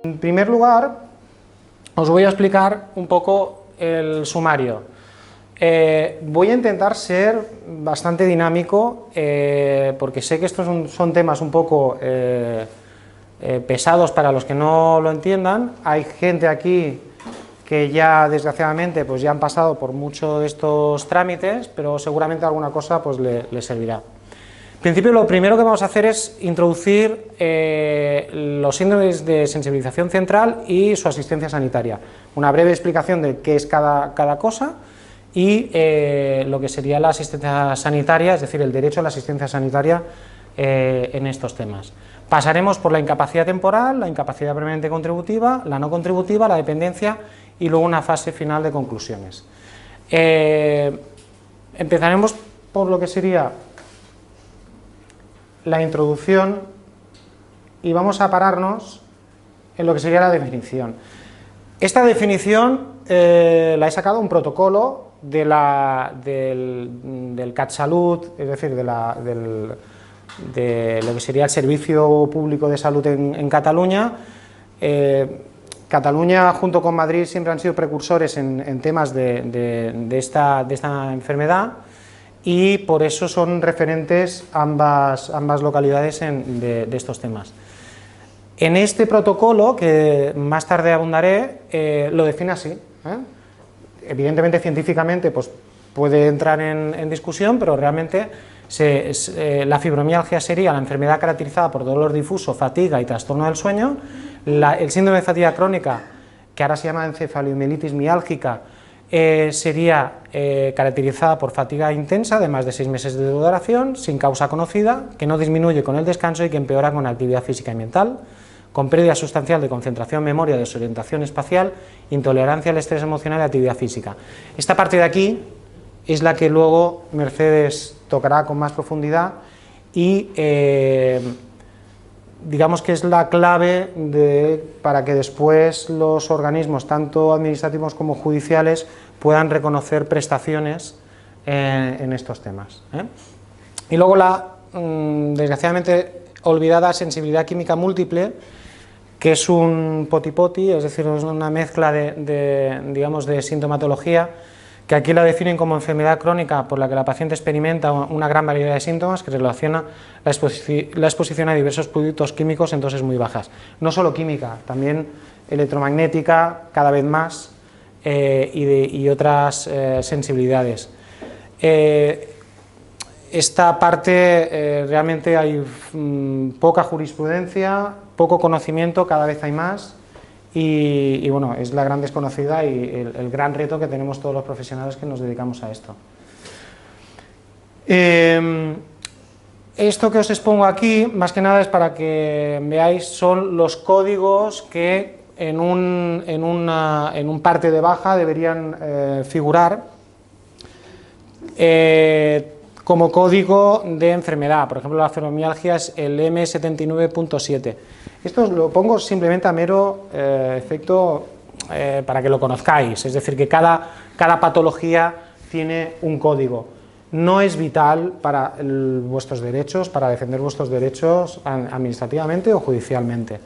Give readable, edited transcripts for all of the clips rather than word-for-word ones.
En primer lugar, os voy a explicar un poco el sumario. Voy a intentar ser bastante dinámico, porque sé que estos son temas un poco pesados para los que no lo entiendan. Hay gente aquí que ya desgraciadamente pues ya han pasado por muchos de estos trámites, pero seguramente alguna cosa pues le servirá. En principio, lo primero que vamos a hacer es introducir los síndromes de sensibilización central y su asistencia sanitaria. Una breve explicación de qué es cada cosa y lo que sería la asistencia sanitaria, es decir, el derecho a la asistencia sanitaria en estos temas. Pasaremos por la incapacidad temporal, la incapacidad permanente contributiva, la no contributiva, la dependencia y luego una fase final de conclusiones. Empezaremos por lo que sería la introducción y vamos a pararnos en lo que sería la definición. Esta definición la he sacado un protocolo del CatSalut, es decir, de lo que sería el Servicio Público de Salud en Cataluña. Cataluña junto con Madrid siempre han sido precursores en temas de esta enfermedad, y por eso son referentes ambas localidades de estos temas. En este protocolo, que más tarde abundaré, lo define así. Evidentemente, científicamente pues, puede entrar en discusión, pero realmente la fibromialgia sería la enfermedad caracterizada por dolor difuso, fatiga y trastorno del sueño. El síndrome de fatiga crónica, que ahora se llama encefalomielitis miálgica, sería caracterizada por fatiga intensa de más de 6 meses de duración, sin causa conocida, que no disminuye con el descanso y que empeora con la actividad física y mental, con pérdida sustancial de concentración, memoria, desorientación espacial, intolerancia al estrés emocional y actividad física. Esta parte de aquí es la que luego Mercedes tocará con más profundidad y digamos que es la clave para que después los organismos, tanto administrativos como judiciales, puedan reconocer prestaciones en estos temas. Y luego la, desgraciadamente, olvidada sensibilidad química múltiple, que es un poti-poti, es decir, es una mezcla digamos, de sintomatología, que aquí la definen como enfermedad crónica por la que la paciente experimenta una gran variedad de síntomas que relaciona la exposición a diversos productos químicos en dosis muy bajas. No solo química, también electromagnética, cada vez más, y otras sensibilidades. Esta parte realmente hay poca jurisprudencia, poco conocimiento, cada vez hay más. Y bueno, es la gran desconocida y el gran reto que tenemos todos los profesionales que nos dedicamos a esto. Esto que os expongo aquí, más que nada es para que veáis, son los códigos que en un parte de baja deberían figurar como código de enfermedad. Por ejemplo, la fibromialgia es el M79.7. Esto os lo pongo simplemente a mero efecto para que lo conozcáis, es decir, que cada patología tiene un código. No es vital para vuestros derechos, para defender vuestros derechos administrativamente o judicialmente,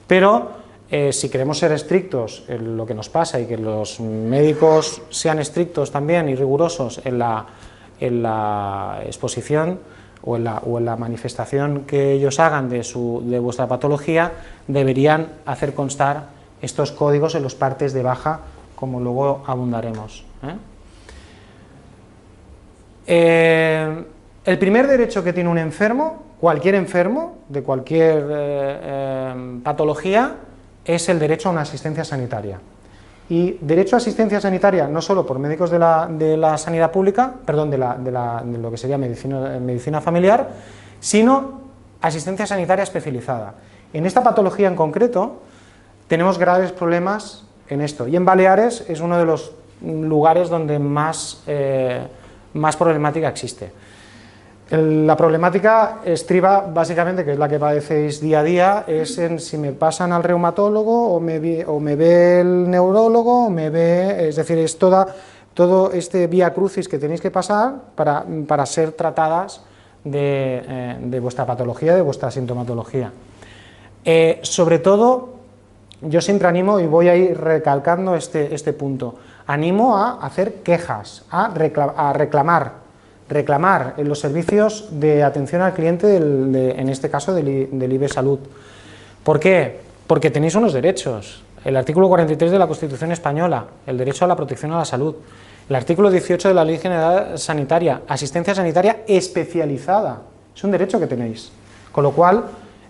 pero si queremos ser estrictos en lo que nos pasa y que los médicos sean estrictos también y rigurosos en la exposición o en la manifestación que ellos hagan de vuestra patología, deberían hacer constar estos códigos en los partes de baja, como luego abundaremos. El primer derecho que tiene un enfermo, cualquier enfermo, de cualquier patología, es el derecho a una asistencia sanitaria. Y derecho a asistencia sanitaria no solo por médicos de la sanidad pública, perdón, de lo que sería medicina familiar, sino asistencia sanitaria especializada. En esta patología en concreto tenemos graves problemas en esto, y en Baleares es uno de los lugares donde más problemática existe. La problemática estriba básicamente, que es la que padecéis día a día, es en si me pasan al reumatólogo o me ve el neurólogo, es decir, es todo este vía crucis que tenéis que pasar para ser tratadas de vuestra patología, de vuestra sintomatología. Sobre todo, yo siempre animo, y voy a ir recalcando este punto, animo a hacer quejas, a reclamar en los servicios de atención al cliente, en este caso del IBE Salud. ¿Por qué? Porque tenéis unos derechos. El artículo 43 de la Constitución Española, el derecho a la protección a la salud. El artículo 18 de la Ley General Sanitaria, asistencia sanitaria especializada. Es un derecho que tenéis. Con lo cual,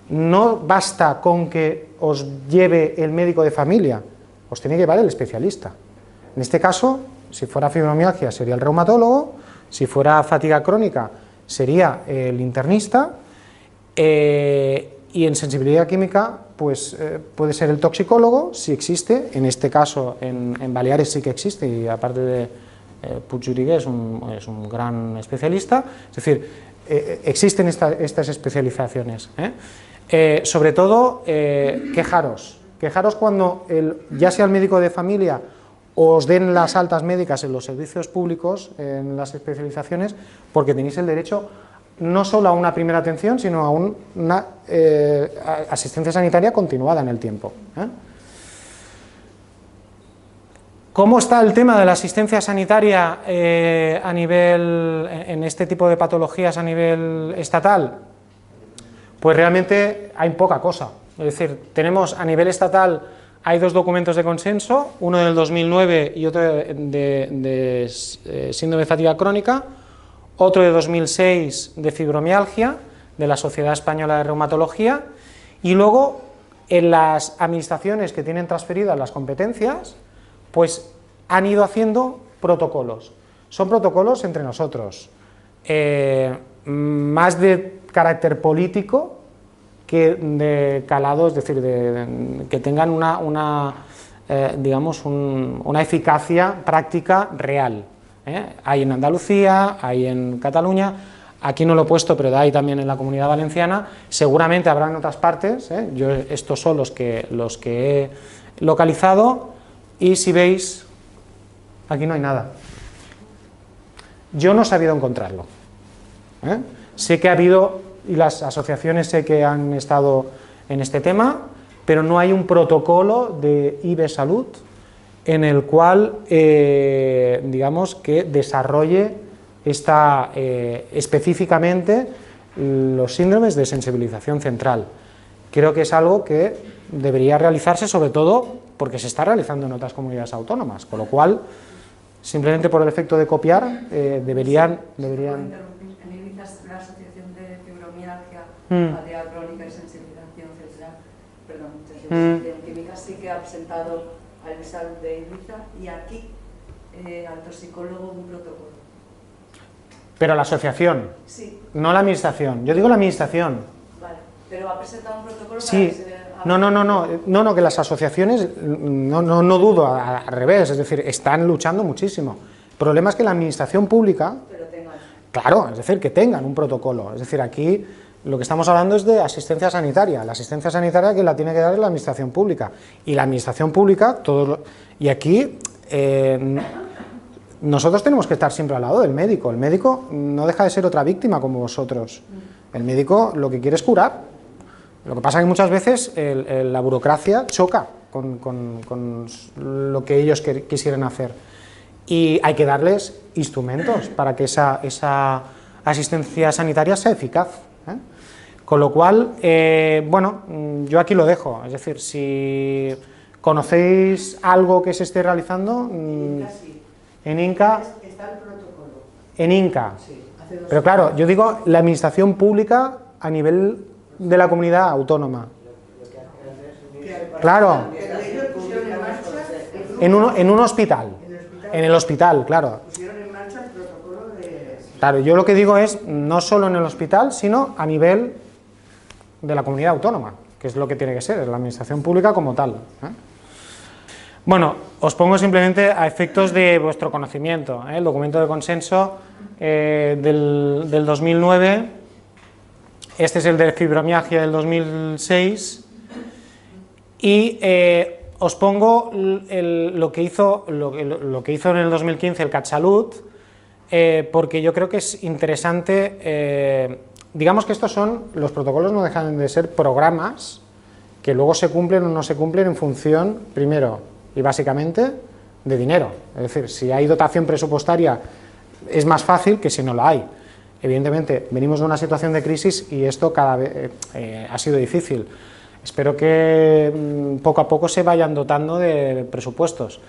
no basta con que os lleve el médico de familia, os tiene que llevar el especialista. En este caso, si fuera fibromialgia, sería el reumatólogo, si fuera fatiga crónica, sería el internista, y en sensibilidad química, pues puede ser el toxicólogo, si existe. En este caso, en Baleares sí que existe, y aparte de Puig Jurigué es un gran especialista. Es decir, existen estas especializaciones. Sobre todo, quejaros cuando ya sea el médico de familia os den las altas médicas en los servicios públicos, en las especializaciones, porque tenéis el derecho no solo a una primera atención, sino a una asistencia sanitaria continuada en el tiempo. ¿Cómo está el tema de la asistencia sanitaria en este tipo de patologías a nivel estatal? Pues realmente hay poca cosa. Es decir, tenemos a nivel estatal, hay dos documentos de consenso, uno del 2009 y otro de síndrome de fatiga crónica, otro de 2006 de fibromialgia, de la Sociedad Española de Reumatología, y luego en las administraciones que tienen transferidas las competencias, pues han ido haciendo protocolos. Son protocolos entre nosotros, más de carácter político que de calado, es decir, que tengan digamos, una eficacia práctica real. Hay en Andalucía, hay en Cataluña, aquí no lo he puesto, pero hay también en la Comunidad Valenciana, seguramente habrá en otras partes. Yo estos son los que he localizado, y si veis, aquí no hay nada. Yo no he sabido encontrarlo. Sé que ha habido, y las asociaciones sé que han estado en este tema, pero no hay un protocolo de IBE Salud en el cual, digamos, que desarrolle específicamente los síndromes de sensibilización central. Creo que es algo que debería realizarse, sobre todo porque se está realizando en otras comunidades autónomas, con lo cual, simplemente por el efecto de copiar, deberían... En Ibiza, la Asociación de Fibromialgia, fatiga crónica y sensibilización central, sensibilización química, sí que ha presentado al IBE Salud de Ibiza, y aquí al toxicólogo un protocolo. Pero la asociación, sí, no la administración. Yo digo la administración. Vale, pero ha presentado un protocolo Sí. para que se vea... No, que las asociaciones, no dudo, al revés, es decir, están luchando muchísimo. El problema es que la administración pública, Pero tengan. claro, es decir, que tengan un protocolo. Es decir, aquí lo que estamos hablando es de asistencia sanitaria. La asistencia sanitaria que la tiene que dar es la administración pública. Y la administración pública, y aquí nosotros tenemos que estar siempre al lado del médico. El médico no deja de ser otra víctima como vosotros. El médico lo que quiere es curar. Lo que pasa es que muchas veces la burocracia choca con lo que ellos quisieran hacer, y hay que darles instrumentos para que esa asistencia sanitaria sea eficaz. Con lo cual, bueno, yo aquí lo dejo. Es decir, si conocéis algo que se esté realizando, en INCA, está el protocolo. En INCA, Sí, hace 2 pero claro, yo digo la administración pública a nivel de la comunidad autónoma. Claro, en un hospital, en el hospital, claro. pusieron en marcha el protocolo de... Claro, yo lo que digo es no solo en el hospital, sino a nivel de la comunidad autónoma, que es lo que tiene que ser, la administración pública como tal. Bueno, os pongo simplemente a efectos de vuestro conocimiento, el documento de consenso del 2009, este es el de fibromialgia del 2006, y os pongo lo que hizo en el 2015 el CatSalut, porque yo creo que es interesante, digamos que los protocolos no dejan de ser programas que luego se cumplen o no se cumplen en función, primero y básicamente, de dinero. Es decir, si hay dotación presupuestaria es más fácil que si no la hay. Evidentemente, venimos de una situación de crisis y esto cada vez ha sido difícil. Espero que poco a poco se vayan dotando de presupuestos.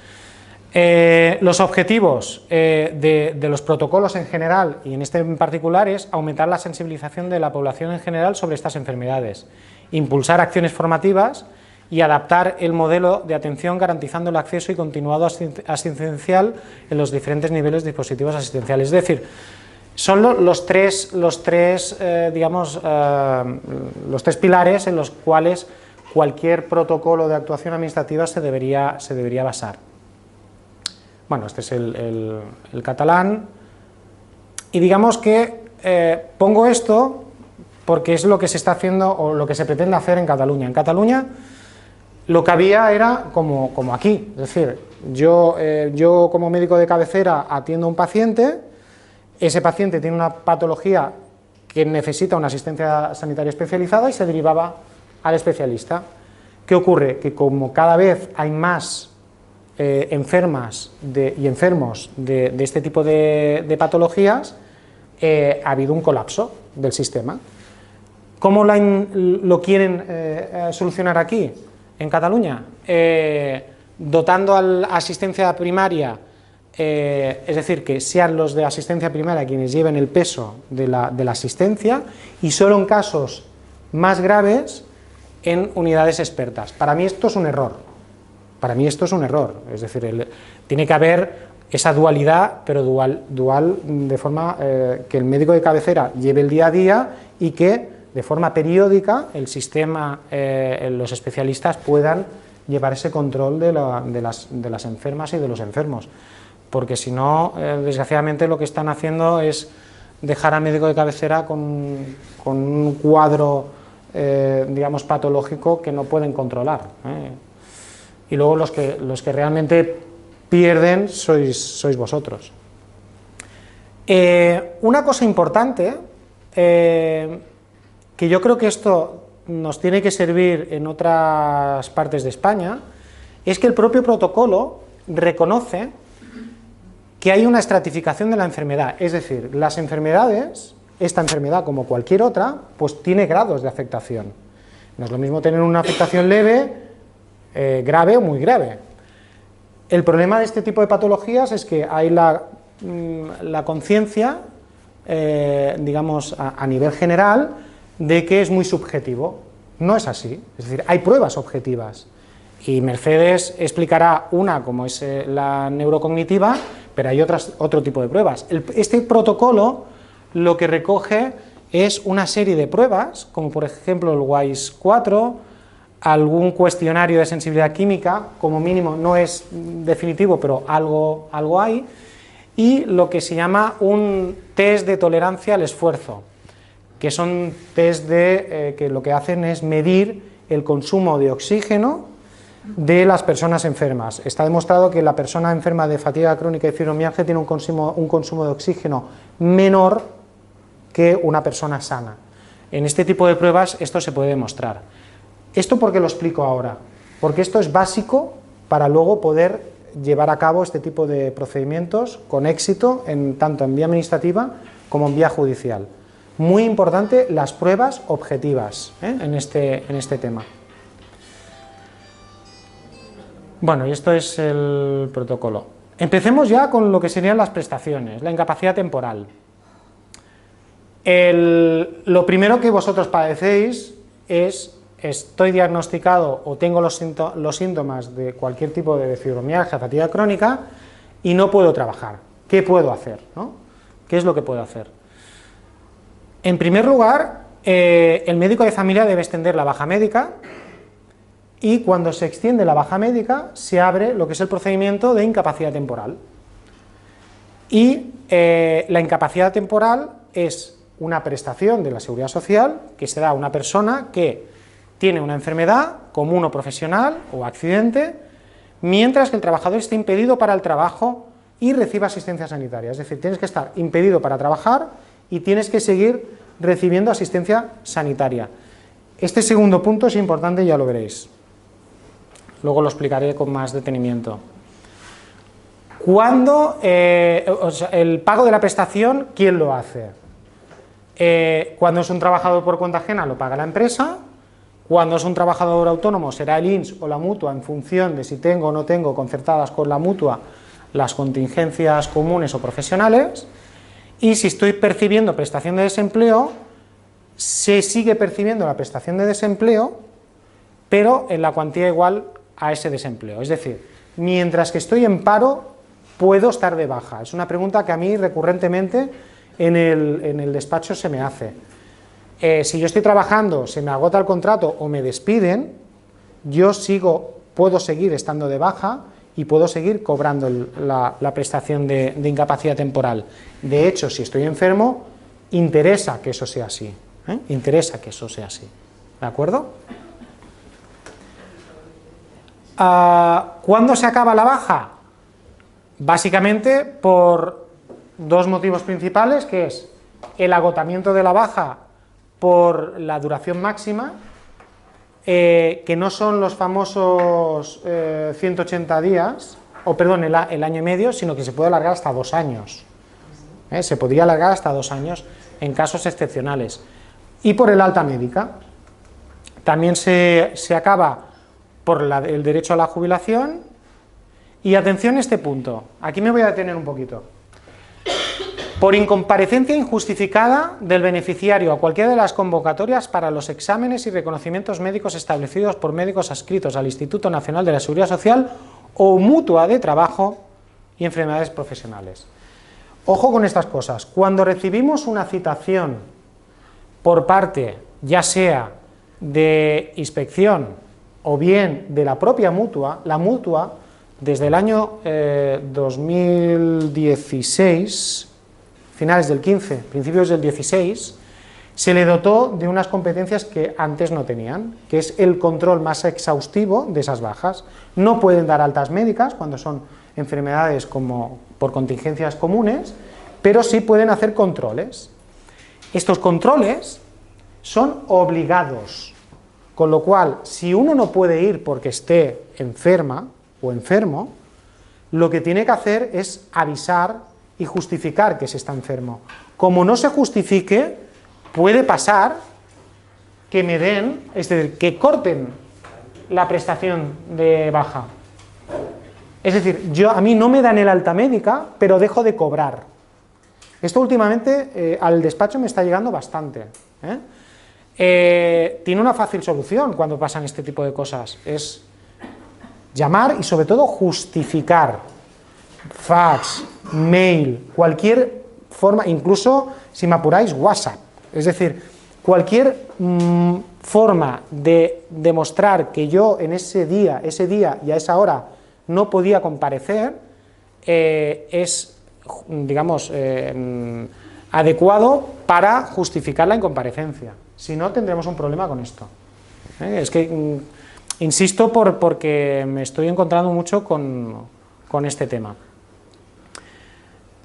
Los objetivos de los protocolos en general, y en este en particular, es aumentar la sensibilización de la población en general sobre estas enfermedades, impulsar acciones formativas y adaptar el modelo de atención garantizando el acceso y continuado asistencial en los diferentes niveles de dispositivos asistenciales. Es decir, son los tres pilares en los cuales cualquier protocolo de actuación administrativa se debería basar. Bueno, este es el catalán, y digamos que pongo esto porque es lo que se está haciendo o lo que se pretende hacer en Cataluña. En Cataluña lo que había era como aquí, es decir, yo como médico de cabecera atiendo a un paciente, ese paciente tiene una patología que necesita una asistencia sanitaria especializada y se derivaba al especialista. ¿Qué ocurre? Que como cada vez hay más enfermas y enfermos de este tipo de patologías, ha habido un colapso del sistema. ¿Cómo lo quieren solucionar aquí, en Cataluña? Dotando a la asistencia primaria, es decir, que sean los de asistencia primaria quienes lleven el peso de la asistencia, y solo en casos más graves en unidades expertas. Para mí esto es un error. Para mí esto es un error. Es decir, tiene que haber esa dualidad, pero dual de forma que el médico de cabecera lleve el día a día y que de forma periódica el sistema, los especialistas puedan llevar ese control de las enfermas y de los enfermos. Porque si no, desgraciadamente lo que están haciendo es dejar al médico de cabecera con un cuadro, digamos, patológico que no pueden controlar. Y luego los que realmente pierden sois vosotros. Una cosa importante, que yo creo que esto nos tiene que servir en otras partes de España, es que el propio protocolo reconoce que hay una estratificación de la enfermedad, es decir, las enfermedades, esta enfermedad como cualquier otra, pues tiene grados de afectación. No es lo mismo tener una afectación leve, grave o muy grave. El problema de este tipo de patologías es que hay la conciencia, digamos, a nivel general, de que es muy subjetivo. No es así, es decir, hay pruebas objetivas, y Mercedes explicará una como es la neurocognitiva, pero hay otro tipo de pruebas. Este protocolo lo que recoge es una serie de pruebas, como por ejemplo el WISE-4, algún cuestionario de sensibilidad química, como mínimo no es definitivo, pero algo hay, y lo que se llama un test de tolerancia al esfuerzo, que son test que lo que hacen es medir el consumo de oxígeno de las personas enfermas. Está demostrado que la persona enferma de fatiga crónica y fibromialgia tiene un consumo de oxígeno menor que una persona sana. En este tipo de pruebas esto se puede demostrar. ¿Esto por qué lo explico ahora? Porque esto es básico para luego poder llevar a cabo este tipo de procedimientos con éxito, tanto en vía administrativa como en vía judicial. Muy importante las pruebas objetivas en este tema. Bueno, y esto es el protocolo. Empecemos ya con lo que serían las prestaciones, la incapacidad temporal. Lo primero que vosotros padecéis es: estoy diagnosticado o tengo los síntomas de cualquier tipo de fibromialgia, fatiga crónica, y no puedo trabajar. ¿Qué puedo hacer? ¿No? ¿Qué es lo que puedo hacer? En primer lugar, el médico de familia debe extender la baja médica, y cuando se extiende la baja médica se abre lo que es el procedimiento de incapacidad temporal. Y la incapacidad temporal es una prestación de la Seguridad Social que se da a una persona que tiene una enfermedad común o profesional o accidente, mientras que el trabajador esté impedido para el trabajo y reciba asistencia sanitaria. Es decir, tienes que estar impedido para trabajar y tienes que seguir recibiendo asistencia sanitaria. Este segundo punto es importante, ya lo veréis. Luego lo explicaré con más detenimiento. Cuando el pago de la prestación, ¿quién lo hace? Cuando es un trabajador por cuenta ajena, lo paga la empresa. Cuando es un trabajador autónomo, será el INS o la mutua, en función de si tengo o no tengo concertadas con la mutua las contingencias comunes o profesionales. Y si estoy percibiendo prestación de desempleo, se sigue percibiendo la prestación de desempleo, pero en la cuantía igual a ese desempleo. Es decir, mientras que estoy en paro, puedo estar de baja. Es una pregunta que a mí recurrentemente en el despacho se me hace. Si yo estoy trabajando, se me agota el contrato o me despiden, yo puedo seguir estando de baja y puedo seguir cobrando la prestación de incapacidad temporal. De hecho, si estoy enfermo, interesa que eso sea así. Interesa que eso sea así. ¿De acuerdo? ¿Cuándo se acaba la baja? Básicamente por dos motivos principales, que es el agotamiento de la baja por la duración máxima, que no son los famosos 180 días, o perdón, el año y medio, sino que se puede alargar hasta 2 años. Se podría alargar hasta 2 años en casos excepcionales. Y por el alta médica. También se acaba por el derecho a la jubilación. Y atención a este punto, aquí me voy a detener un poquito. Por incomparecencia injustificada del beneficiario a cualquiera de las convocatorias para los exámenes y reconocimientos médicos establecidos por médicos adscritos al Instituto Nacional de la Seguridad Social o mutua de trabajo y enfermedades profesionales. Ojo con estas cosas. Cuando recibimos una citación por parte, ya sea de inspección o bien de la propia mutua, la mutua, desde el año 2016, finales del 15, principios del 16, se le dotó de unas competencias que antes no tenían, que es el control más exhaustivo de esas bajas. No pueden dar altas médicas cuando son enfermedades como por contingencias comunes, pero sí pueden hacer controles. Estos controles son obligados, con lo cual, si uno no puede ir porque esté enferma o enfermo, lo que tiene que hacer es avisar y justificar que se está enfermo. Como no se justifique, puede pasar que me den, es decir, que corten la prestación de baja. Es decir, a mí no me dan el alta médica, pero dejo de cobrar. Esto últimamente al despacho me está llegando bastante. Tiene una fácil solución cuando pasan este tipo de cosas, es llamar y sobre todo justificar. Fax, mail, cualquier forma, incluso si me apuráis, WhatsApp. Es decir, cualquier forma de demostrar que yo en ese día y a esa hora no podía comparecer es, digamos, adecuado para justificar la incomparecencia. Si no, tendremos un problema con esto. Es que, insisto, porque me estoy encontrando mucho con este tema.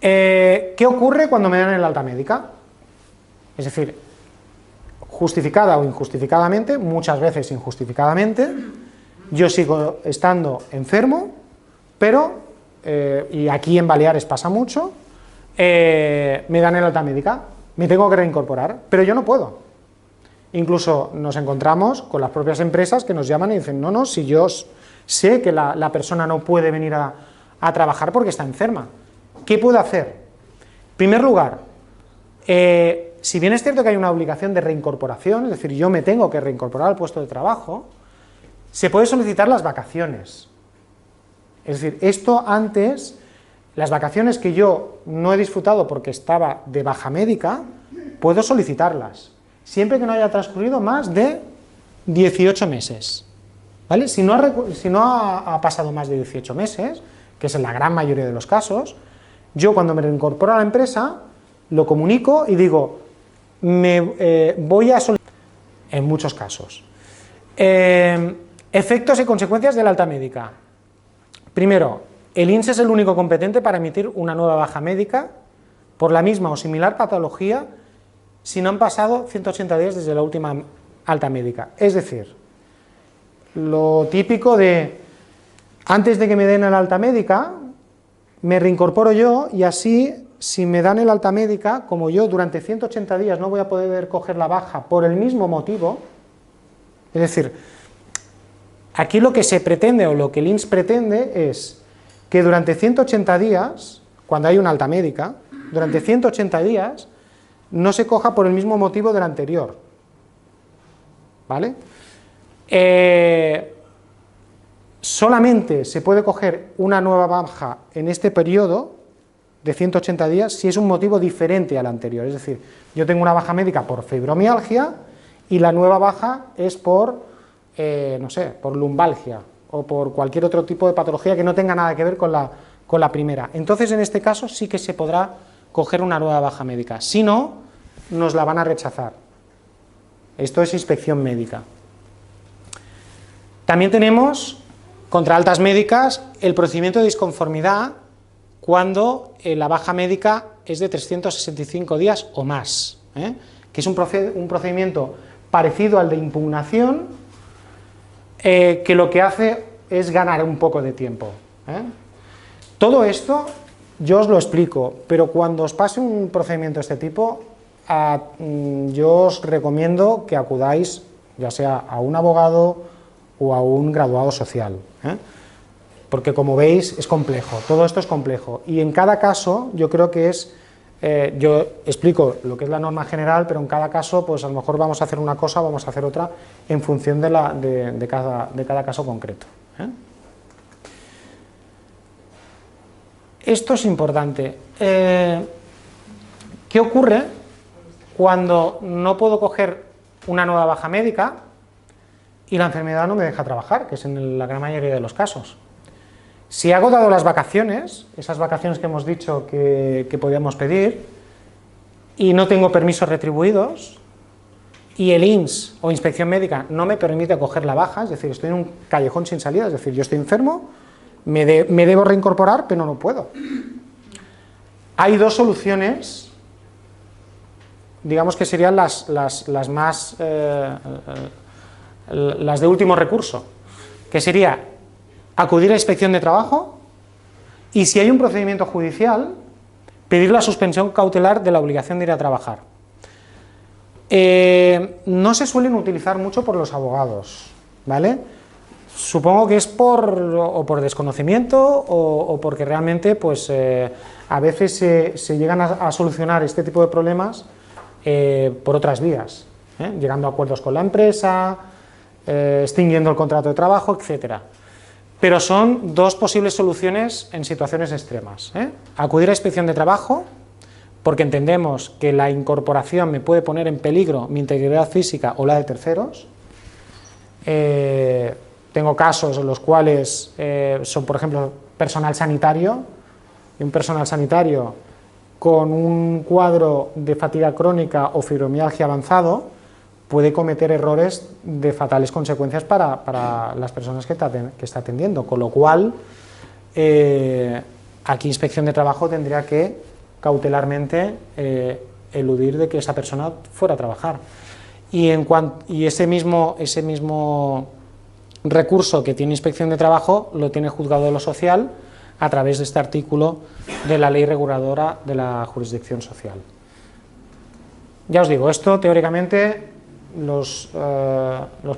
¿Qué ocurre cuando me dan el alta médica? Es decir, justificada o injustificadamente, muchas veces injustificadamente, yo sigo estando enfermo, pero, y aquí en Baleares pasa mucho, me dan el alta médica, me tengo que reincorporar, pero yo no puedo. Incluso nos encontramos con las propias empresas que nos llaman y dicen, no, si yo sé que la persona no puede venir a trabajar porque está enferma. ¿Qué puedo hacer? En primer lugar, si bien es cierto que hay una obligación de reincorporación, es decir, yo me tengo que reincorporar al puesto de trabajo, se puede solicitar las vacaciones. Es decir, esto antes, las vacaciones que yo no he disfrutado porque estaba de baja médica, puedo solicitarlas, siempre que no haya transcurrido más de 18 meses. ¿Vale? Si no ha pasado más de 18 meses, que es en la gran mayoría de los casos, yo cuando me reincorporo a la empresa, lo comunico y digo, voy a solicitar, en muchos casos. Efectos y consecuencias del alta médica. Primero, el INS es el único competente para emitir una nueva baja médica por la misma o similar patología si no han pasado 180 días desde la última alta médica. Es decir, lo típico de antes de que me den el alta médica, me reincorporo yo y así, si me dan el alta médica, como yo durante 180 días no voy a poder coger la baja por el mismo motivo, es decir, aquí lo que se pretende o lo que el INS pretende es que durante 180 días, cuando hay una alta médica, durante 180 días no se coja por el mismo motivo del anterior, ¿vale? Solamente se puede coger una nueva baja en este periodo de 180 días si es un motivo diferente al anterior, es decir, yo tengo una baja médica por fibromialgia y la nueva baja es por, no sé, por lumbalgia o por cualquier otro tipo de patología que no tenga nada que ver con la primera. Entonces, en este caso sí que se podrá coger una nueva baja médica, si no, nos la van a rechazar. Esto es inspección médica. También tenemos, contra altas médicas, el procedimiento de disconformidad cuando la baja médica es de 365 días o más, que es un procedimiento parecido al de impugnación, que lo que hace es ganar un poco de tiempo. Todo esto yo os lo explico, pero cuando os pase un procedimiento de este tipo, yo os recomiendo que acudáis ya sea a un abogado o a un graduado social, porque como veis es complejo, todo esto es complejo, y en cada caso yo creo que es, yo explico lo que es la norma general, pero en cada caso pues a lo mejor vamos a hacer una cosa, vamos a hacer otra, en función de cada caso concreto. Esto es importante. ¿Qué ocurre cuando no puedo coger una nueva baja médica y la enfermedad no me deja trabajar, que es en la gran mayoría de los casos? Si hago dado las vacaciones, esas vacaciones que hemos dicho que podíamos pedir, y no tengo permisos retribuidos, y el INS o inspección médica no me permite coger la baja, es decir, estoy en un callejón sin salida, es decir, yo estoy enfermo, me debo reincorporar, pero no puedo. Hay dos soluciones, digamos que serían las más, las de último recurso, que sería acudir a inspección de trabajo y, si hay un procedimiento judicial, pedir la suspensión cautelar de la obligación de ir a trabajar. No se suelen utilizar mucho por los abogados, ¿vale? Supongo que es por desconocimiento o porque realmente pues, a veces se llegan a solucionar este tipo de problemas por otras vías, llegando a acuerdos con la empresa, extinguiendo el contrato de trabajo, etcétera. Pero son dos posibles soluciones en situaciones extremas. Acudir a inspección de trabajo, porque entendemos que la incorporación me puede poner en peligro mi integridad física o la de terceros. Tengo casos en los cuales son, por ejemplo, personal sanitario, y un personal sanitario con un cuadro de fatiga crónica o fibromialgia avanzado puede cometer errores de fatales consecuencias para las personas que está atendiendo, con lo cual aquí inspección de trabajo tendría que cautelarmente eludir de que esa persona fuera a trabajar. Y ese mismo recurso que tiene inspección de trabajo lo tiene juzgado de lo social a través de este artículo de la ley reguladora de la jurisdicción social. Ya os digo, esto teóricamente los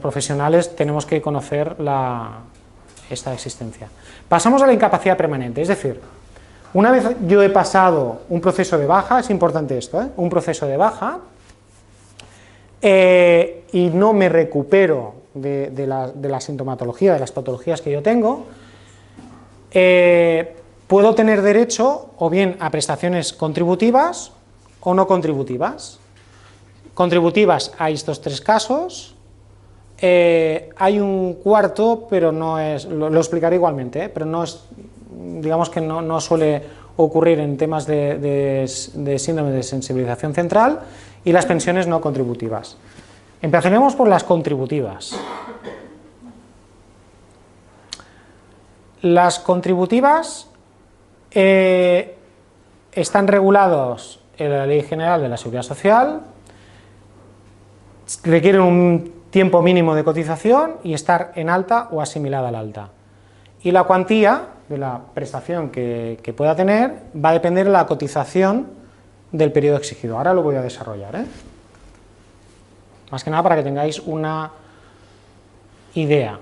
profesionales tenemos que conocer esta existencia. Pasamos a la incapacidad permanente, es decir, una vez yo he pasado un proceso de baja, es importante esto, un proceso de baja, y no me recupero de la sintomatología, de las patologías que yo tengo, puedo tener derecho o bien a prestaciones contributivas o no contributivas. Contributivas hay estos tres casos, hay un cuarto, pero no es, lo explicaré igualmente, pero no es, digamos que no suele ocurrir en temas de síndrome de sensibilización central, y las pensiones no contributivas. Empezaremos por las contributivas. Las contributivas están regulados en la Ley General de la Seguridad Social, requieren un tiempo mínimo de cotización y estar en alta o asimilada al alta. Y la cuantía de la prestación que pueda tener va a depender de la cotización del periodo exigido. Ahora lo voy a desarrollar, ¿eh? Más que nada para que tengáis una idea.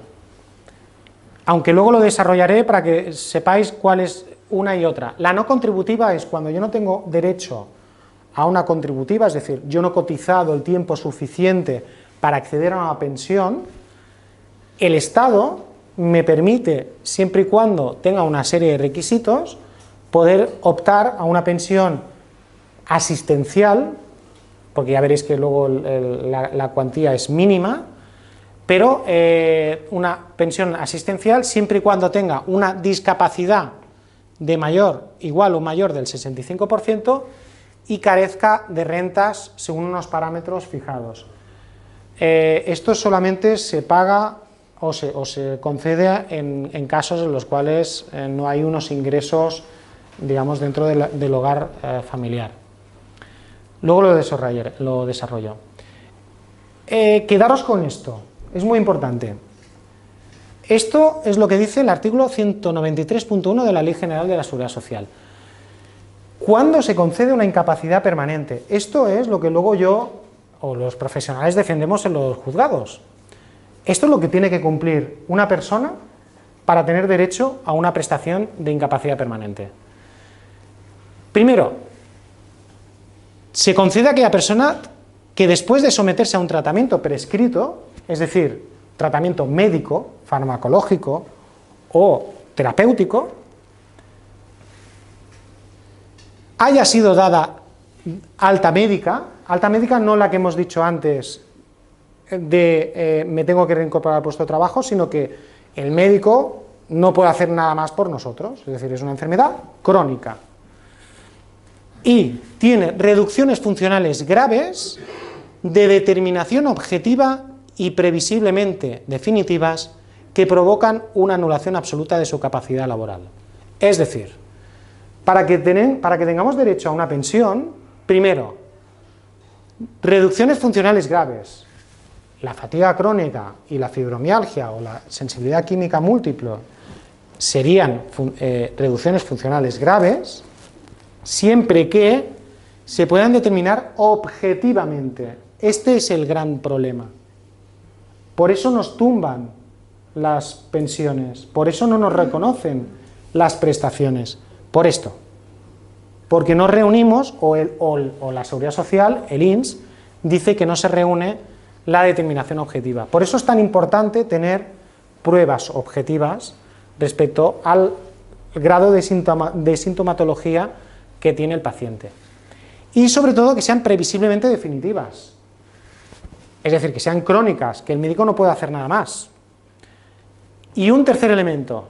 Aunque luego lo desarrollaré para que sepáis cuál es una y otra. La no contributiva es cuando yo no tengo derecho a una contributiva, es decir, yo no he cotizado el tiempo suficiente para acceder a una pensión, el Estado me permite, siempre y cuando tenga una serie de requisitos, poder optar a una pensión asistencial, porque ya veréis que luego la cuantía es mínima, pero una pensión asistencial siempre y cuando tenga una discapacidad de mayor, igual o mayor del 65% y carezca de rentas según unos parámetros fijados. Esto solamente se paga o se concede en casos en los cuales no hay unos ingresos, digamos, dentro del hogar familiar. Luego lo desarrollo. Quedaros con esto, es muy importante. Esto es lo que dice el artículo 193.1 de la Ley General de la Seguridad Social. ¿Cuándo se concede una incapacidad permanente? Esto es lo que luego yo o los profesionales defendemos en los juzgados. Esto es lo que tiene que cumplir una persona para tener derecho a una prestación de incapacidad permanente. Primero, se concede a aquella persona que después de someterse a un tratamiento prescrito, es decir, tratamiento médico, farmacológico o terapéutico, haya sido dada alta médica no la que hemos dicho antes de me tengo que reincorporar al puesto de trabajo, sino que el médico no puede hacer nada más por nosotros, es decir, es una enfermedad crónica. Y tiene reducciones funcionales graves de determinación objetiva y previsiblemente definitivas que provocan una anulación absoluta de su capacidad laboral. Es decir, para que tengamos derecho a una pensión, primero, reducciones funcionales graves, la fatiga crónica y la fibromialgia o la sensibilidad química múltiple serían reducciones funcionales graves, siempre que se puedan determinar objetivamente. Este es el gran problema. Por eso nos tumban las pensiones, por eso no nos reconocen las prestaciones, por esto. Porque no reunimos, o la Seguridad Social, el INS, dice que no se reúne la determinación objetiva. Por eso es tan importante tener pruebas objetivas respecto al grado de sintomatología que tiene el paciente. Y sobre todo que sean previsiblemente definitivas. Es decir, que sean crónicas, que el médico no pueda hacer nada más. Y un tercer elemento,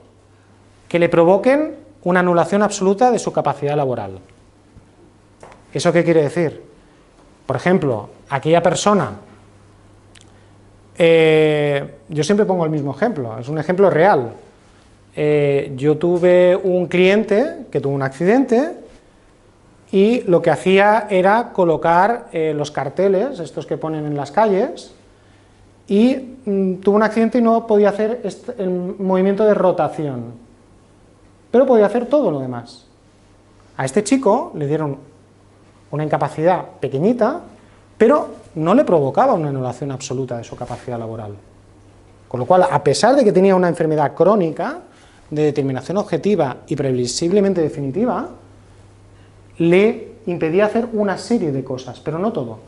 que le provoquen una anulación absoluta de su capacidad laboral. ¿Eso qué quiere decir? Por ejemplo, aquella persona, yo siempre pongo el mismo ejemplo, es un ejemplo real. Yo tuve un cliente que tuvo un accidente y lo que hacía era colocar los carteles, estos que ponen en las calles, y tuvo un accidente y no podía hacer el movimiento de rotación, pero podía hacer todo lo demás. A este chico le dieron una incapacidad pequeñita, pero no le provocaba una anulación absoluta de su capacidad laboral. Con lo cual, a pesar de que tenía una enfermedad crónica, de determinación objetiva y previsiblemente definitiva, le impedía hacer una serie de cosas, pero no todo.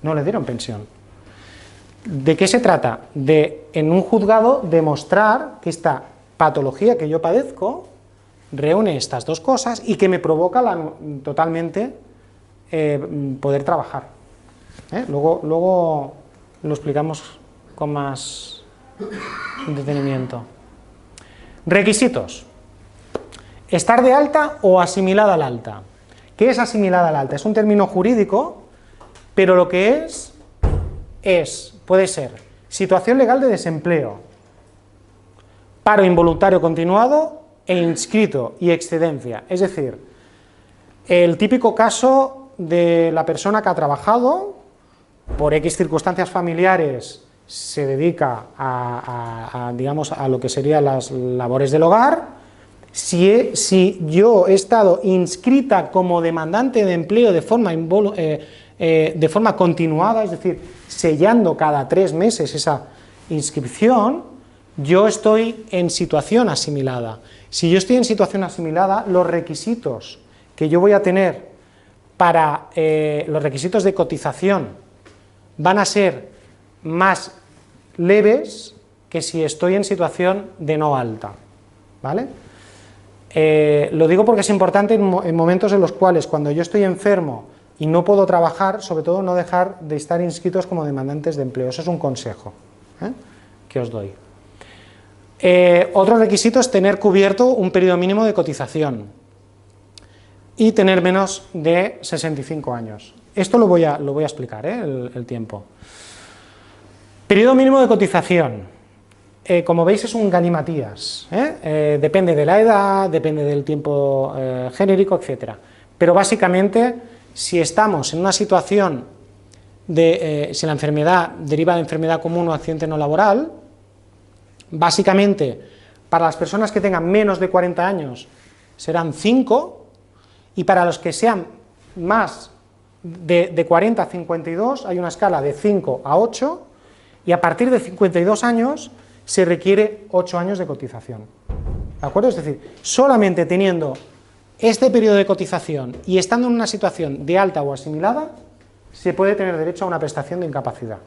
No le dieron pensión. ¿De qué se trata? De, en un juzgado, demostrar que esta patología que yo padezco reúne estas dos cosas y que me provoca totalmente poder trabajar. Luego lo explicamos con más detenimiento. Requisitos. Estar de alta o asimilada al alta. ¿Qué es asimilada al alta? Es un término jurídico, pero lo que puede ser situación legal de desempleo, paro involuntario continuado e inscrito y excedencia. Es decir, el típico caso de la persona que ha trabajado, por X circunstancias familiares se dedica digamos, a lo que serían las labores del hogar. Si yo he estado inscrita como demandante de empleo de forma continuada, es decir, sellando cada 3 meses esa inscripción, yo estoy en situación asimilada. Si yo estoy en situación asimilada, los requisitos que yo voy a tener para los requisitos de cotización van a ser más leves que si estoy en situación de no alta, ¿vale? Lo digo porque es importante en momentos en los cuales, cuando yo estoy enfermo y no puedo trabajar, sobre todo no dejar de estar inscritos como demandantes de empleo. Eso es un consejo que os doy. Otro requisito es tener cubierto un periodo mínimo de cotización y tener menos de 65 años. Esto lo voy a explicar, el tiempo. Periodo mínimo de cotización. Como veis es un galimatías, depende de la edad, depende del tiempo genérico, etc. Pero básicamente, si estamos en una situación si la enfermedad deriva de enfermedad común o accidente no laboral, básicamente para las personas que tengan menos de 40 años serán 5, y para los que sean más de 40 a 52 hay una escala de 5 a 8, y a partir de 52 años se requiere 8 años de cotización, ¿de acuerdo? Es decir, solamente teniendo este periodo de cotización y estando en una situación de alta o asimilada, se puede tener derecho a una prestación de incapacidad.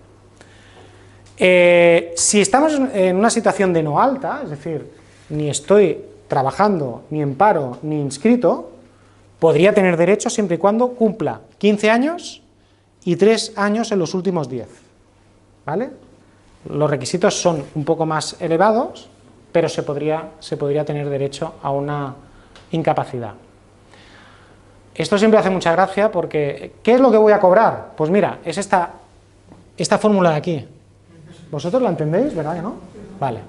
Si estamos en una situación de no alta, es decir, ni estoy trabajando, ni en paro, ni inscrito, podría tener derecho siempre y cuando cumpla 15 años y 3 años en los últimos 10, ¿vale? Los requisitos son un poco más elevados, pero se podría tener derecho a una incapacidad. Esto siempre hace mucha gracia porque, ¿qué es lo que voy a cobrar? Pues mira, es esta fórmula de aquí. ¿Vosotros la entendéis, verdad que no? Vale.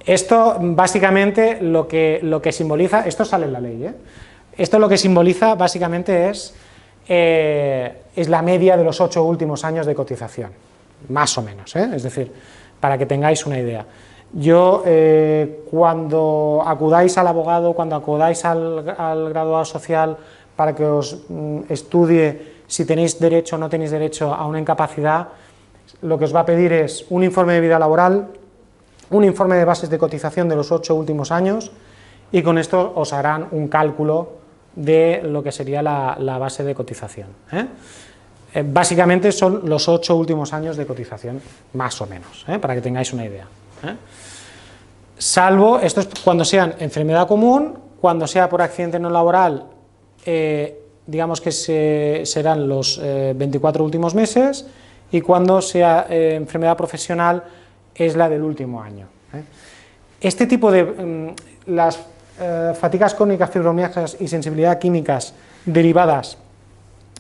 Esto básicamente lo que simboliza, esto sale en la ley, esto lo que simboliza básicamente es la media de los 8 últimos años de cotización, más o menos, es decir, para que tengáis una idea. Yo, cuando acudáis al abogado, cuando acudáis al graduado social para que os estudie si tenéis derecho o no tenéis derecho a una incapacidad, lo que os va a pedir es un informe de vida laboral, un informe de bases de cotización de los 8 últimos años, y con esto os harán un cálculo de lo que sería la base de cotización. Básicamente son los 8 últimos años de cotización, más o menos, para que tengáis una idea. Salvo, esto es cuando sean enfermedad común, cuando sea por accidente no laboral, digamos que serán los 24 últimos meses, y cuando sea enfermedad profesional es la del último año. Este tipo de las fatigas crónicas, fibromialgias y sensibilidad químicas derivadas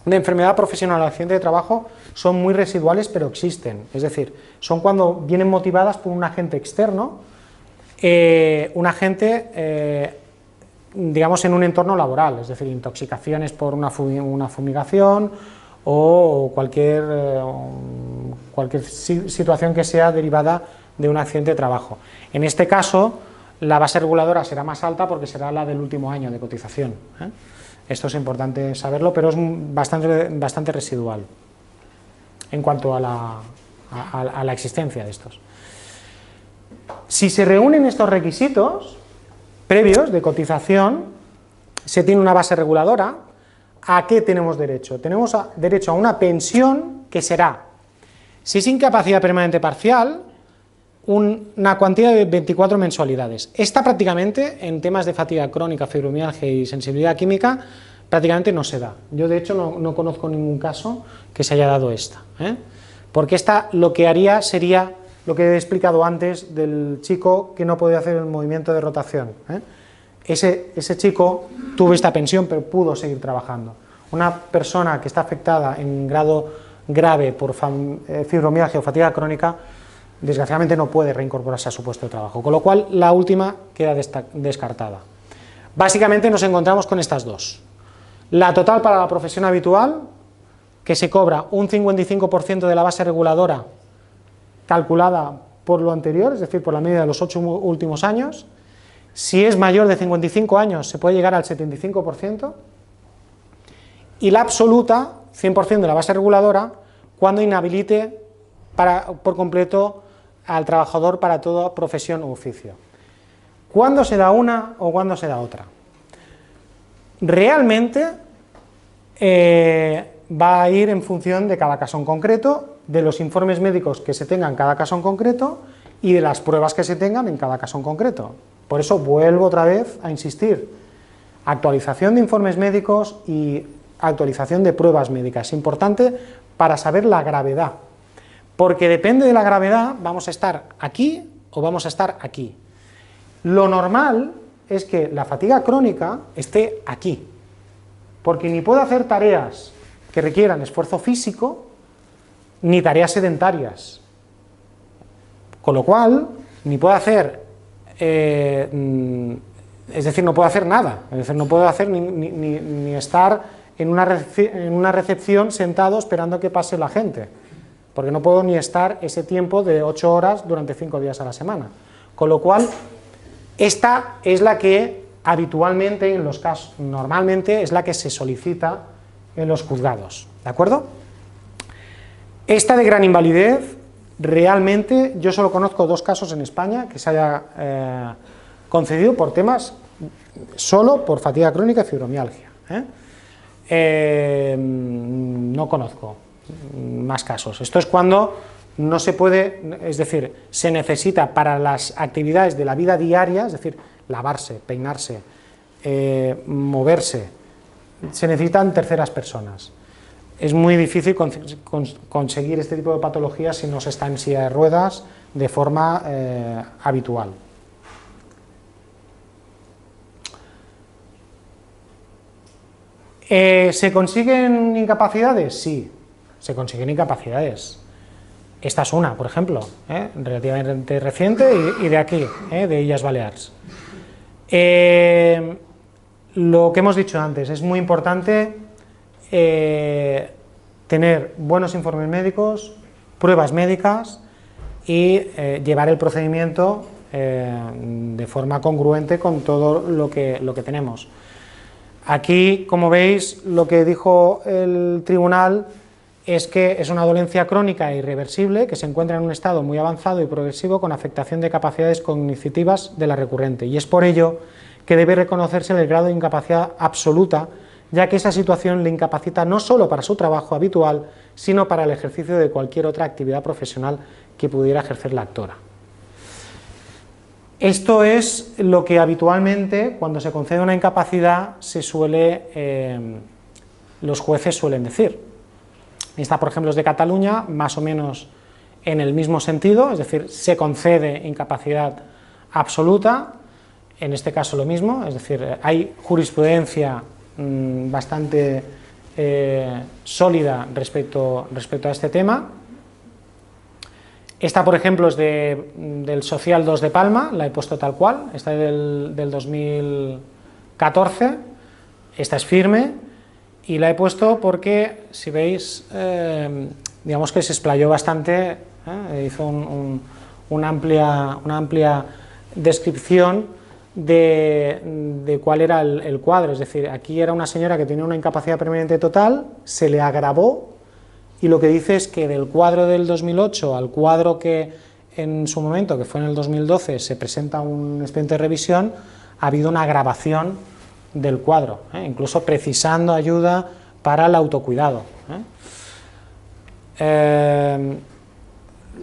de enfermedad profesional o accidente de trabajo son muy residuales, pero existen. Es decir, son cuando vienen motivadas por un agente externo, un agente, digamos, en un entorno laboral, es decir, intoxicaciones por una fumigación o cualquier situación que sea derivada de un accidente de trabajo. En este caso, la base reguladora será más alta porque será la del último año de cotización. Esto es importante saberlo, pero es bastante residual en cuanto a la existencia de estos. Si se reúnen estos requisitos previos de cotización, se tiene una base reguladora. ¿A qué tenemos derecho? Tenemos derecho a una pensión que será, si es incapacidad permanente parcial, una cuantía de 24 mensualidades. Esta prácticamente, en temas de fatiga crónica, fibromialgia y sensibilidad química, prácticamente no se da. Yo de hecho no conozco ningún caso que se haya dado esta, porque esta lo que haría sería lo que he explicado antes del chico que no podía hacer el movimiento de rotación. Ese chico tuvo esta pensión pero pudo seguir trabajando. Una persona que está afectada en grado grave por fibromialgia o fatiga crónica desgraciadamente no puede reincorporarse a su puesto de trabajo, con lo cual la última queda descartada. Básicamente nos encontramos con estas dos. La total para la profesión habitual, que se cobra un 55% de la base reguladora calculada por lo anterior, es decir, por la media de los 8 últimos años. Si es mayor de 55 años se puede llegar al 75%, y la absoluta, 100% de la base reguladora, cuando inhabilite por completo al trabajador para toda profesión u oficio. ¿Cuándo se da una o cuándo se da otra? Realmente va a ir en función de cada caso en concreto, de los informes médicos que se tengan en cada caso en concreto y de las pruebas que se tengan en cada caso en concreto. Por eso vuelvo otra vez a insistir, actualización de informes médicos y actualización de pruebas médicas, es importante para saber la gravedad, porque depende de la gravedad vamos a estar aquí o vamos a estar aquí. Lo normal es que la fatiga crónica esté aquí, porque ni puedo hacer tareas que requieran esfuerzo físico, ni tareas sedentarias, con lo cual ni puedo hacer, es decir, no puedo hacer nada, es decir, no puedo hacer ni estar en una recepción sentado esperando a que pase la gente, porque no puedo ni estar ese tiempo de 8 horas durante 5 días a la semana, con lo cual esta es la que habitualmente, en los casos, normalmente es la que se solicita en los juzgados, ¿de acuerdo? Esta de gran invalidez, realmente yo solo conozco 2 casos en España que se haya concedido por temas, solo por fatiga crónica y fibromialgia, no conozco más casos. Esto es cuando no se puede, es decir, se necesita para las actividades de la vida diaria, es decir, lavarse, peinarse, moverse, se necesitan terceras personas. Es muy difícil conseguir este tipo de patologías si no se está en silla de ruedas de forma habitual. ¿Se consiguen incapacidades? Sí, se consiguen incapacidades. Esta es una, por ejemplo, relativamente reciente y de aquí, de Illes Balears. Lo que hemos dicho antes, es muy importante tener buenos informes médicos, pruebas médicas y llevar el procedimiento de forma congruente con todo lo que tenemos. Aquí, como veis, lo que dijo el tribunal es que es una dolencia crónica e irreversible que se encuentra en un estado muy avanzado y progresivo con afectación de capacidades cognitivas de la recurrente, y es por ello que debe reconocerse el grado de incapacidad absoluta, ya que esa situación le incapacita no solo para su trabajo habitual, sino para el ejercicio de cualquier otra actividad profesional que pudiera ejercer la actora. Esto es lo que habitualmente, cuando se concede una incapacidad, los jueces suelen decir. Esta, por ejemplo, es de Cataluña, más o menos en el mismo sentido, es decir, se concede incapacidad absoluta, en este caso lo mismo, es decir, hay jurisprudencia bastante sólida respecto a este tema. Esta, por ejemplo, es del Social 2 de Palma, la he puesto tal cual, esta es del 2014, esta es firme, y la he puesto porque, si veis, digamos que se explayó bastante, hizo una amplia descripción de cuál era el cuadro, es decir, aquí era una señora que tenía una incapacidad permanente total, se le agravó, y lo que dice es que del cuadro del 2008 al cuadro que en su momento, que fue en el 2012, se presenta un expediente de revisión, ha habido una agravación del cuadro, incluso precisando ayuda para el autocuidado.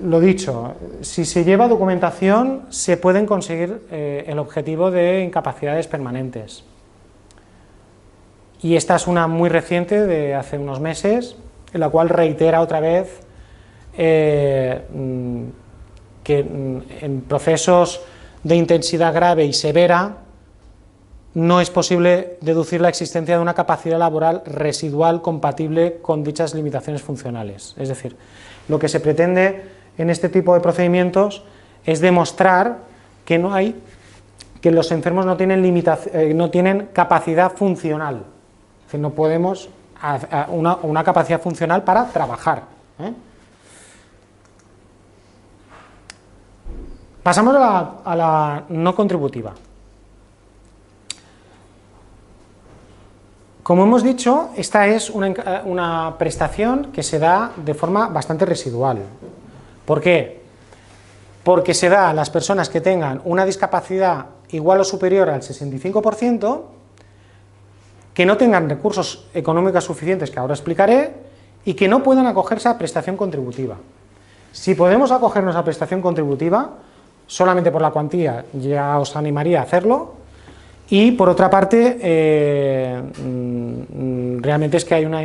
Lo dicho, si se lleva documentación se pueden conseguir el objetivo de incapacidades permanentes. Y esta es una muy reciente, de hace unos meses, en la cual reitera otra vez que en procesos de intensidad grave y severa no es posible deducir la existencia de una capacidad laboral residual compatible con dichas limitaciones funcionales. Es decir, lo que se pretende en este tipo de procedimientos es demostrar que los enfermos no tienen capacidad funcional, es decir, no podemos una capacidad funcional para trabajar. Pasamos a la no contributiva. Como hemos dicho, esta es una prestación que se da de forma bastante residual. ¿Por qué? Porque se da a las personas que tengan una discapacidad igual o superior al 65%, que no tengan recursos económicos suficientes, que ahora explicaré, y que no puedan acogerse a prestación contributiva. Si podemos acogernos a prestación contributiva, solamente por la cuantía ya os animaría a hacerlo, y por otra parte, realmente es que hay una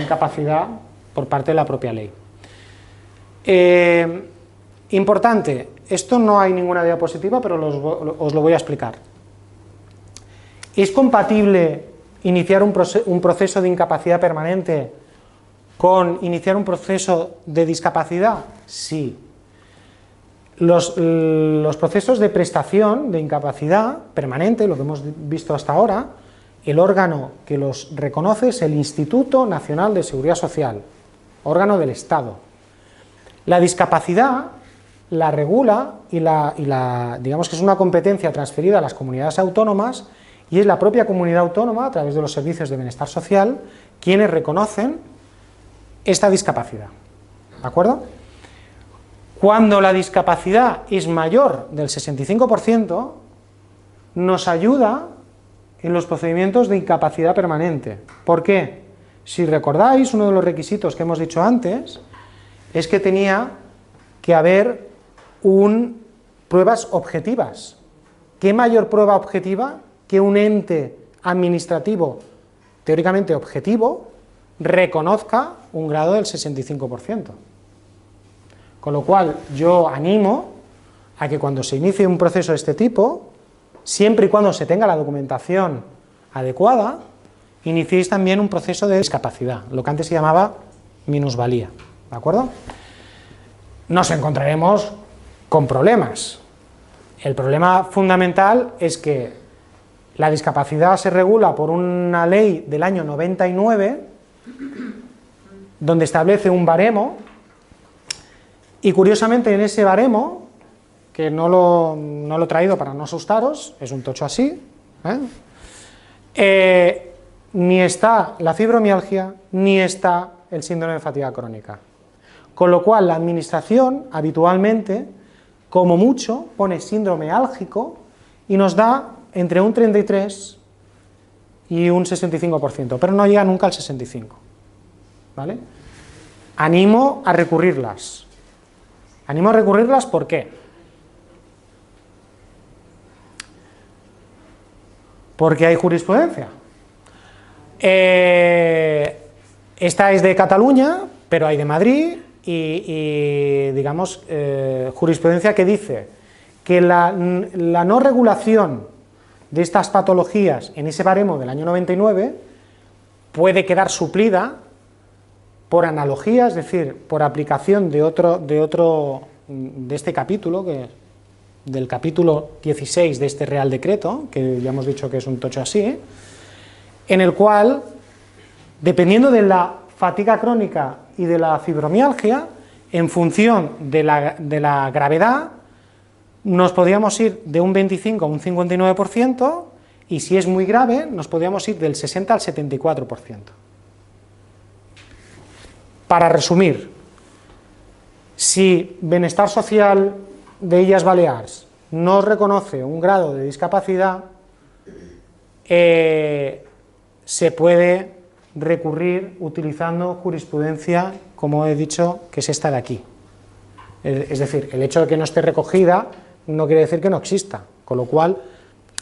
incapacidad por parte de la propia ley. Importante, esto no hay ninguna diapositiva, pero os lo voy a explicar. ¿Es compatible iniciar un proceso de incapacidad permanente con iniciar un proceso de discapacidad? Sí. Los procesos de prestación de incapacidad permanente, lo que hemos visto hasta ahora, el órgano que los reconoce es el Instituto Nacional de Seguridad Social, órgano del Estado. La discapacidad la regula y digamos que es una competencia transferida a las comunidades autónomas, y es la propia comunidad autónoma, a través de los servicios de bienestar social, quienes reconocen esta discapacidad. ¿De acuerdo? Cuando la discapacidad es mayor del 65%, nos ayuda en los procedimientos de incapacidad permanente. ¿Por qué? Si recordáis, uno de los requisitos que hemos dicho antes es que tenía que haber pruebas objetivas. ¿Qué mayor prueba objetiva que un ente administrativo teóricamente objetivo reconozca un grado del 65%? Con lo cual, yo animo a que cuando se inicie un proceso de este tipo, siempre y cuando se tenga la documentación adecuada, iniciéis también un proceso de discapacidad, lo que antes se llamaba minusvalía, ¿de acuerdo? Nos encontraremos con problemas. El problema fundamental es que la discapacidad se regula por una ley del año 99, donde establece un baremo. Y curiosamente en ese baremo, que no lo he traído para no asustaros, es un tocho así, ni está la fibromialgia, ni está el síndrome de fatiga crónica. Con lo cual la administración habitualmente, como mucho, pone síndrome álgico y nos da entre un 33 y un 65%, pero no llega nunca al 65%. ¿Vale? Animo a recurrirlas. Animo a recurrirlas, ¿por qué? Porque hay jurisprudencia. Esta es de Cataluña, pero hay de Madrid, y digamos, jurisprudencia que dice que la no regulación de estas patologías en ese baremo del año 99 puede quedar suplida por analogía, es decir, por aplicación de este capítulo, del capítulo 16 de este Real Decreto, que ya hemos dicho que es un tocho así, en el cual, dependiendo de la fatiga crónica y de la fibromialgia, en función de la gravedad, nos podríamos ir de un 25 a un 59%, y si es muy grave, nos podríamos ir del 60 al 74%. Para resumir, si Bienestar Social de Illes Balears no reconoce un grado de discapacidad, se puede recurrir utilizando jurisprudencia, como he dicho, que es esta de aquí. Es decir, el hecho de que no esté recogida no quiere decir que no exista, con lo cual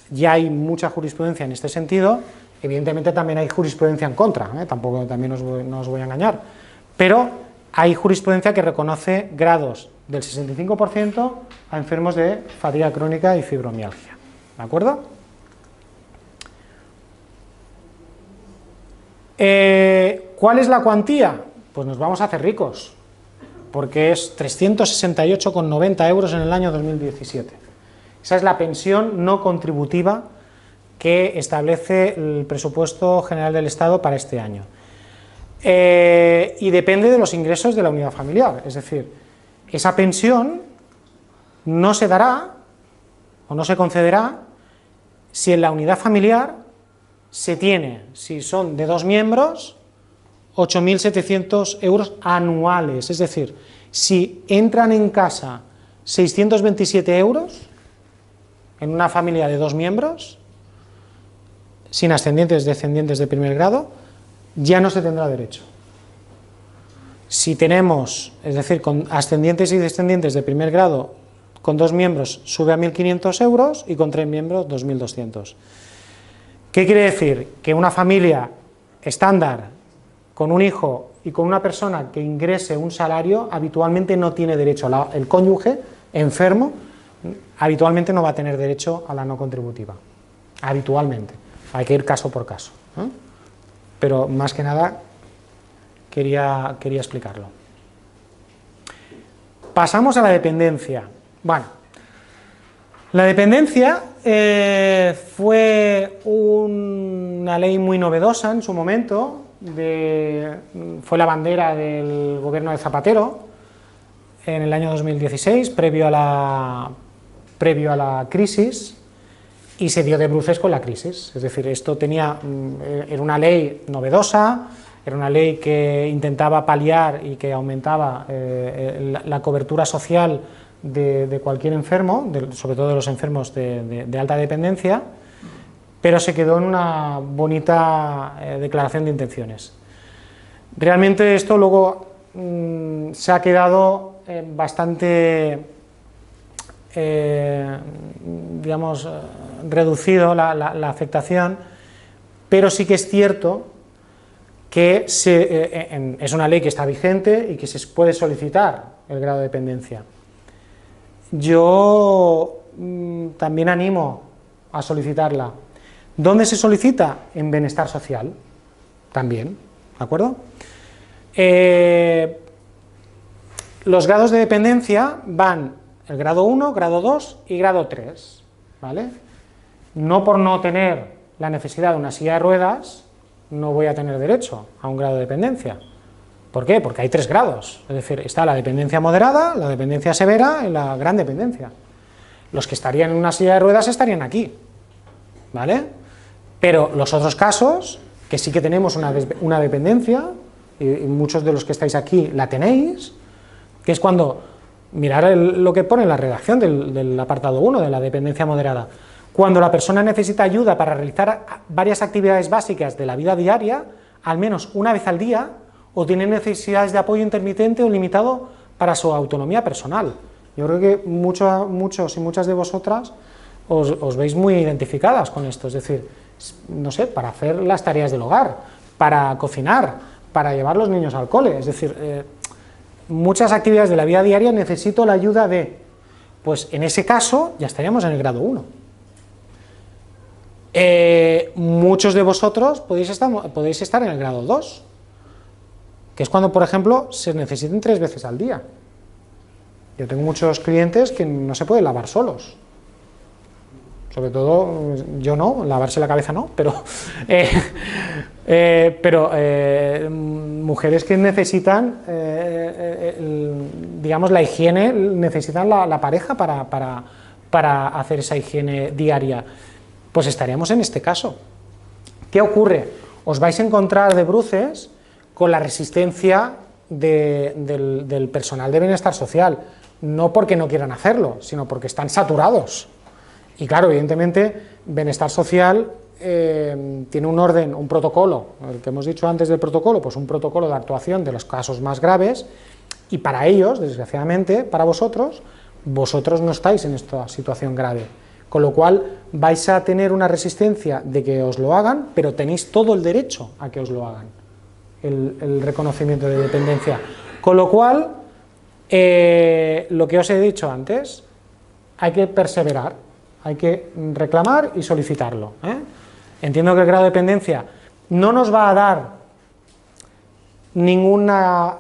ya hay mucha jurisprudencia en este sentido. Evidentemente también hay jurisprudencia en contra, tampoco no os voy a engañar. Pero hay jurisprudencia que reconoce grados del 65% a enfermos de fatiga crónica y fibromialgia. ¿De acuerdo? ¿Cuál es la cuantía? Pues nos vamos a hacer ricos. porque es 368,90 euros en el año 2017. Esa es la pensión no contributiva que establece el presupuesto general del Estado para este año. Y depende de los ingresos de la unidad familiar, es decir, esa pensión no se dará o no se concederá si en la unidad familiar se tiene, si son de 2 miembros, 8.700 euros anuales, es decir, si entran en casa 627 euros en una familia de 2 miembros, sin ascendientes, descendientes de primer grado, ya no se tendrá derecho. Si tenemos, es decir, con ascendientes y descendientes de primer grado, con 2 miembros sube a 1.500 euros y con 3 miembros 2.200. ¿Qué quiere decir? Que una familia estándar con un hijo y con una persona que ingrese un salario habitualmente no tiene derecho. El cónyuge enfermo habitualmente no va a tener derecho a la no contributiva. Habitualmente. Hay que ir caso por caso, ¿eh? Pero más que nada quería explicarlo. Pasamos a la dependencia. Bueno, la dependencia fue una ley muy novedosa en su momento, fue la bandera del gobierno de Zapatero en el año 2016, previo a la crisis, y se dio de bruces con la crisis. Es decir, esto era una ley novedosa, era una ley que intentaba paliar y que aumentaba la cobertura social de cualquier enfermo, sobre todo de los enfermos de alta dependencia, pero se quedó en una bonita declaración de intenciones. Realmente esto luego se ha quedado bastante, digamos, reducido la afectación, pero sí que es cierto que es una ley que está vigente y que se puede solicitar el grado de dependencia. Yo también animo a solicitarla. ¿Dónde se solicita? En bienestar social, también, ¿de acuerdo? Los grados de dependencia van el grado 1, grado 2 y grado 3, ¿vale? No por no tener la necesidad de una silla de ruedas, no voy a tener derecho a un grado de dependencia. ¿Por qué? Porque hay 3 grados, es decir, está la dependencia moderada, la dependencia severa y la gran dependencia. Los que estarían en una silla de ruedas estarían aquí, ¿vale? Pero los otros casos, que sí que tenemos una dependencia, y muchos de los que estáis aquí la tenéis, que es cuando, mirar lo que pone en la redacción del apartado 1 de la dependencia moderada, cuando la persona necesita ayuda para realizar varias actividades básicas de la vida diaria, al menos una vez al día, o tiene necesidades de apoyo intermitente o limitado para su autonomía personal. Yo creo que muchos y muchas de vosotras os veis muy identificadas con esto, es decir, no sé, para hacer las tareas del hogar, para cocinar, para llevar los niños al cole, es decir, muchas actividades de la vida diaria necesito la ayuda de, pues en ese caso ya estaríamos en el grado 1. Muchos de vosotros podéis estar en el grado 2, que es cuando, por ejemplo, se necesiten 3 veces al día. Yo tengo muchos clientes que no se pueden lavar solos. Sobre todo, yo no, lavarse la cabeza no, pero mujeres que necesitan, digamos, la higiene, necesitan la pareja para hacer esa higiene diaria. Pues estaríamos en este caso. ¿Qué ocurre? Os vais a encontrar de bruces con la resistencia del personal de bienestar social, no porque no quieran hacerlo, sino porque están saturados. Y claro, evidentemente, bienestar social tiene un orden, un protocolo, el que hemos dicho antes del protocolo, pues un protocolo de actuación de los casos más graves, y para ellos, desgraciadamente, para vosotros no estáis en esta situación grave, con lo cual vais a tener una resistencia de que os lo hagan, pero tenéis todo el derecho a que os lo hagan, el reconocimiento de dependencia. Con lo cual, lo que os he dicho antes, hay que perseverar, hay que reclamar y solicitarlo, ¿eh? Entiendo que el grado de dependencia no nos va a dar ninguna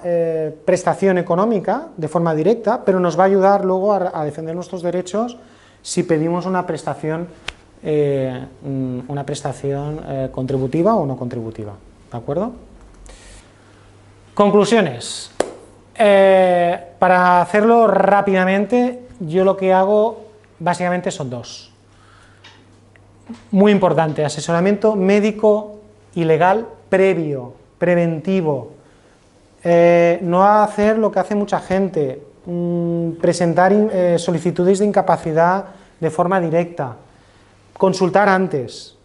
prestación económica de forma directa, pero nos va a ayudar luego a defender nuestros derechos si pedimos una prestación contributiva o no contributiva, ¿de acuerdo? Conclusiones. Para hacerlo rápidamente, yo lo que hago básicamente son dos. Muy importante, asesoramiento médico y legal previo, preventivo. No hacer lo que hace mucha gente, presentar solicitudes de incapacidad de forma directa, consultar antes.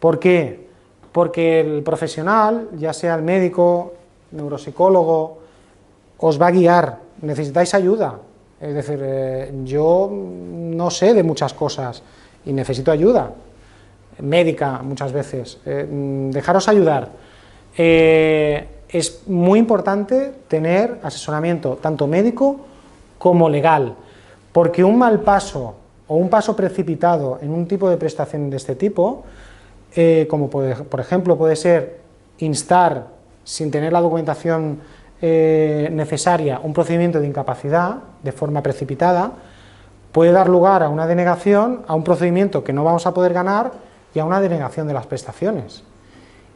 ¿Por qué? Porque el profesional, ya sea el médico, neuropsicólogo, os va a guiar, necesitáis ayuda. Es decir, yo no sé de muchas cosas y necesito ayuda médica muchas veces. Dejaros ayudar. Es muy importante tener asesoramiento tanto médico como legal, porque un mal paso o un paso precipitado en un tipo de prestación de este tipo, como por ejemplo puede ser instar sin tener la documentación necesaria un procedimiento de incapacidad de forma precipitada, puede dar lugar a una denegación, a un procedimiento que no vamos a poder ganar y a una denegación de las prestaciones.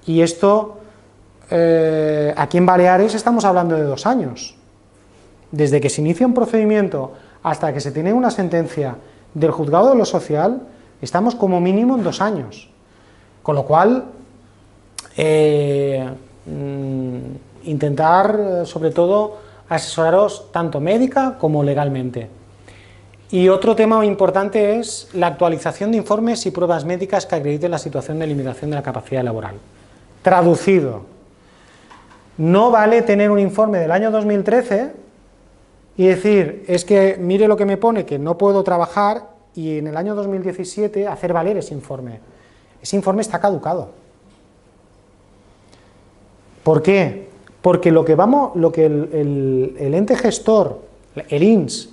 Y esto, aquí en Baleares estamos hablando de 2 años. Desde que se inicia un procedimiento hasta que se tiene una sentencia del juzgado de lo social, estamos como mínimo en 2 años. Con lo cual, intentar, sobre todo, asesoraros tanto médica como legalmente. Y otro tema importante es la actualización de informes y pruebas médicas que acrediten la situación de limitación de la capacidad laboral. Traducido, no vale tener un informe del año 2013 y decir, es que mire lo que me pone, que no puedo trabajar, y en el año 2017 hacer valer ese informe. Ese informe está caducado. ¿Por qué? Porque lo que el ente gestor, el INS,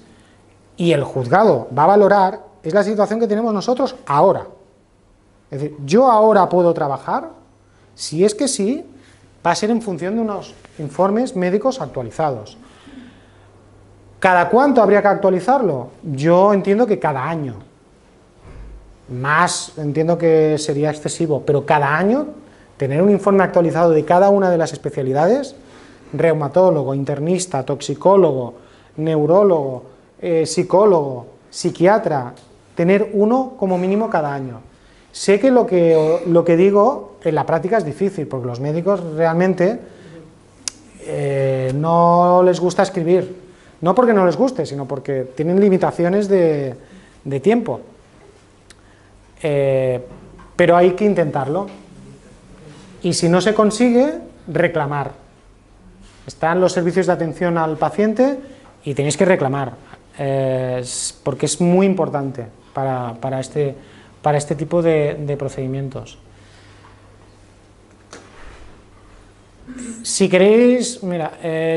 y el juzgado va a valorar es la situación que tenemos nosotros ahora. Es decir, yo ahora puedo trabajar, si es que sí, va a ser en función de unos informes médicos actualizados. ¿Cada cuánto habría que actualizarlo? Yo entiendo que cada año. Más entiendo que sería excesivo, pero cada año tener un informe actualizado de cada una de las especialidades, reumatólogo, internista, toxicólogo, neurólogo, psicólogo, psiquiatra, tener uno como mínimo cada año. Sé que lo que digo en la práctica es difícil, porque los médicos realmente no les gusta escribir, no porque no les guste, sino porque tienen limitaciones de tiempo, pero hay que intentarlo, y si no se consigue, reclamar. Están los servicios de atención al paciente y tenéis que reclamar. Porque es muy importante para este tipo de procedimientos. Si queréis,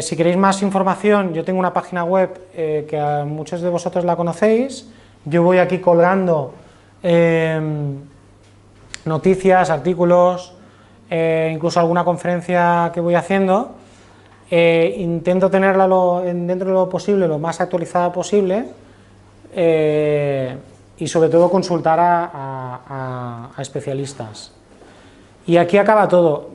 si queréis más información, yo tengo una página web que a muchos de vosotros la conocéis. Yo voy aquí colgando noticias, artículos, incluso alguna conferencia que voy haciendo. Intento tenerla dentro de lo posible, lo más actualizada posible, y sobre todo consultar a especialistas. Y aquí acaba todo.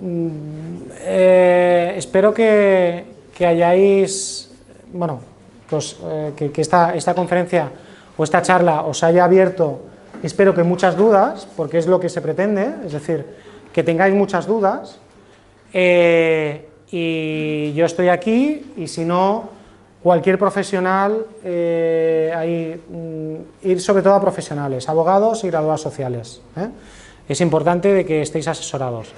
Espero que hayáis, bueno, pues, que esta conferencia o esta charla os haya abierto, espero que muchas dudas, porque es lo que se pretende, es decir, que tengáis muchas dudas. Y yo estoy aquí, y si no, cualquier profesional, ir sobre todo a profesionales, abogados y graduados sociales. Es importante de que estéis asesorados.